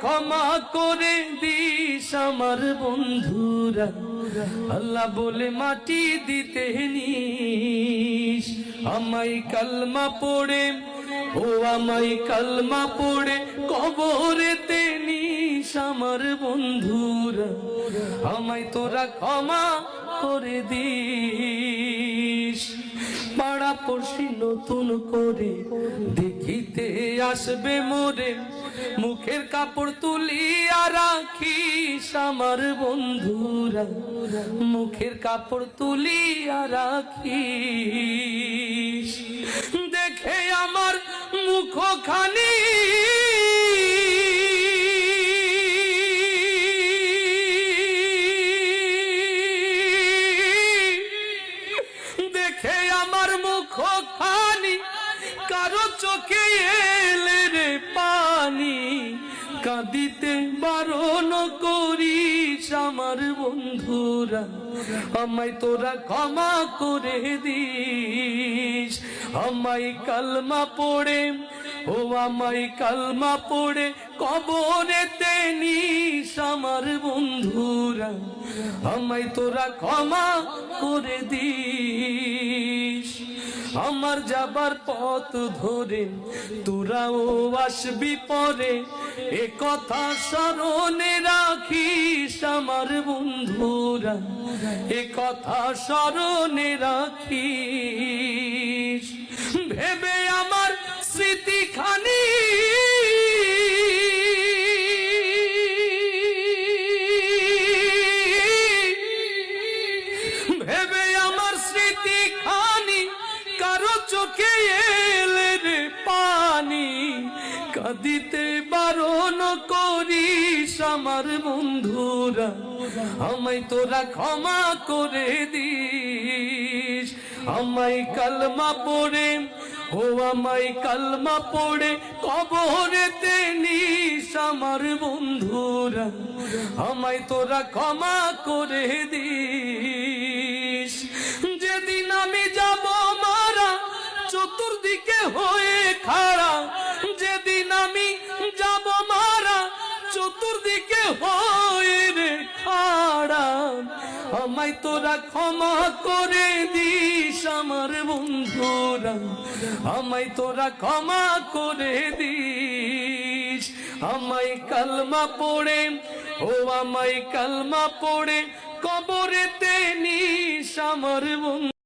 ক্ষমা করে দিস আমার বন্ধুরা, আল্লাহ বলে মাটি দিতে নিস। আমায় কালমা পড়ে, ও আমায় কালমা পড়ে কবরেতে নিস আমার বন্ধুরা, আমায় তোরা ক্ষমা করে দিস। পাড়া পড়শি নতুন করে দেখিতে আসবে মোরে, মুখের কাপড় তুলিয়া রাখিস আমার বন্ধুরা, মুখের কাপড় তুলিয়া রাখিস। দেখে আমার মুখখানি কারো চোখে এলে রে পানি, কাঁদিতে বারণ করিস আমার বন্ধুরা, আমায় তোরা ক্ষমা করে দিস। আমায় কালমা পড়ে, ও আমায় কালমা পড়ে কবরেতে নিস আমার বন্ধুরা, আমায় তোরা ক্ষমা করে দিস। আমার যাবার পথ ধরে তোরাও আসবি পরে, এ কথা স্মরণে রাখিস আমার বন্ধুরা, এ কথা স্মরণে রাখিস। ভেবে আমার স্মৃতিখানি ভেবে আমার স্মৃতিখানি কারো চোখে এলে রে পানি, কাঁদিতে বারণ করিস আমার বন্ধুরা, আমায় তোরা ক্ষমা করে দিস। আমায় কালমা পড়ে, ও আমায় কালমা পড়ে কবরেতে নিস আমার বন্ধুরা, আমায় তোরা ক্ষমা করে দিস। যেদিন আমি যাব মারা চতুর্দিকে হয়ে খাড়া, যেদিন আমি যাব মারা চতুর্দিকে হয়ে রে খাড়া, আমায় তোরা ক্ষমা করে দিস আমার বন্ধুরা, আমায় তোরা ক্ষমা করে দিস। আমায় কালমা পড়ে, ও আমায় কালমা পড়ে কবরেতে নিস আমার বন্ধু।